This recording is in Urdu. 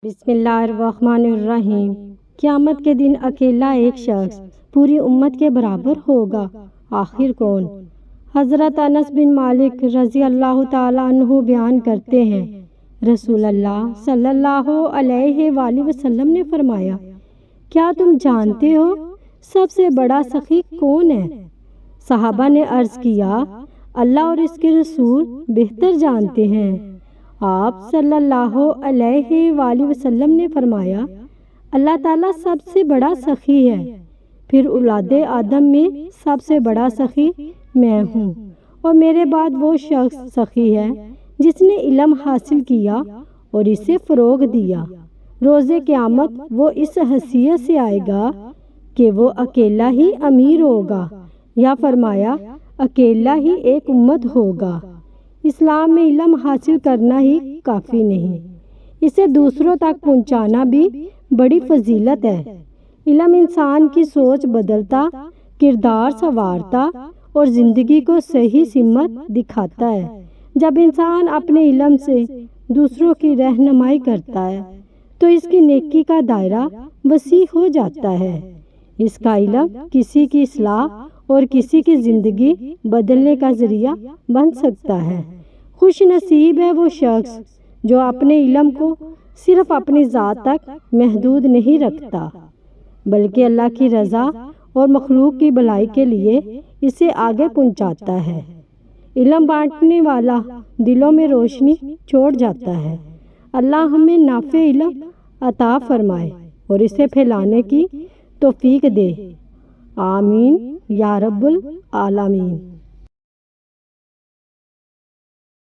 بسم اللہ الرحمن الرحیم۔ قیامت کے دن اکیلا ایک شخص پوری امت کے برابر ہوگا، آخر کون؟ حضرت انس بن مالک رضی اللہ تعالیٰ عنہ بیان کرتے ہیں، رسول اللہ صلی اللہ علیہ وآلہ وسلم نے فرمایا، کیا تم جانتے ہو سب سے بڑا سخی کون ہے؟ صحابہ نے عرض کیا، اللہ اور اس کے رسول بہتر جانتے ہیں۔ آپ صلی اللہ علیہ وآلہ وسلم نے فرمایا، اللہ تعالیٰ سب سے بڑا سخی ہے، پھر اولاد آدم میں سب سے بڑا سخی میں ہوں، اور میرے بعد وہ شخص سخی ہے جس نے علم حاصل کیا اور اسے فروغ دیا۔ روز قیامت وہ اس حیثیت سے آئے گا کہ وہ اکیلا ہی امیر ہوگا، یا فرمایا اکیلا ہی ایک امت ہوگا۔ اسلام میں علم حاصل کرنا ہی کافی نہیں، اسے دوسروں تک پہنچانا بھی بڑی فضیلت ہے۔ علم انسان کی سوچ بدلتا، کردار سنوارتا اور زندگی کو صحیح سمت دکھاتا ہے۔ جب انسان اپنے علم سے دوسروں کی رہنمائی کرتا ہے تو اس کی نیکی کا دائرہ وسیع ہو جاتا ہے۔ اس کا علم کسی کی اصلاح اور کسی کی زندگی بدلنے کا ذریعہ بن سکتا ہے۔ خوش نصیب ہے وہ شخص جو اپنے علم کو صرف اپنی ذات تک محدود نہیں رکھتا، بلکہ اللہ کی رضا اور مخلوق کی بھلائی کے لیے اسے آگے پہنچاتا ہے۔ علم بانٹنے والا دلوں میں روشنی چھوڑ جاتا ہے۔ اللہ ہمیں نافع علم عطا فرمائے اور اسے پھیلانے کی توفیق دے، آمین یا رب العالمین۔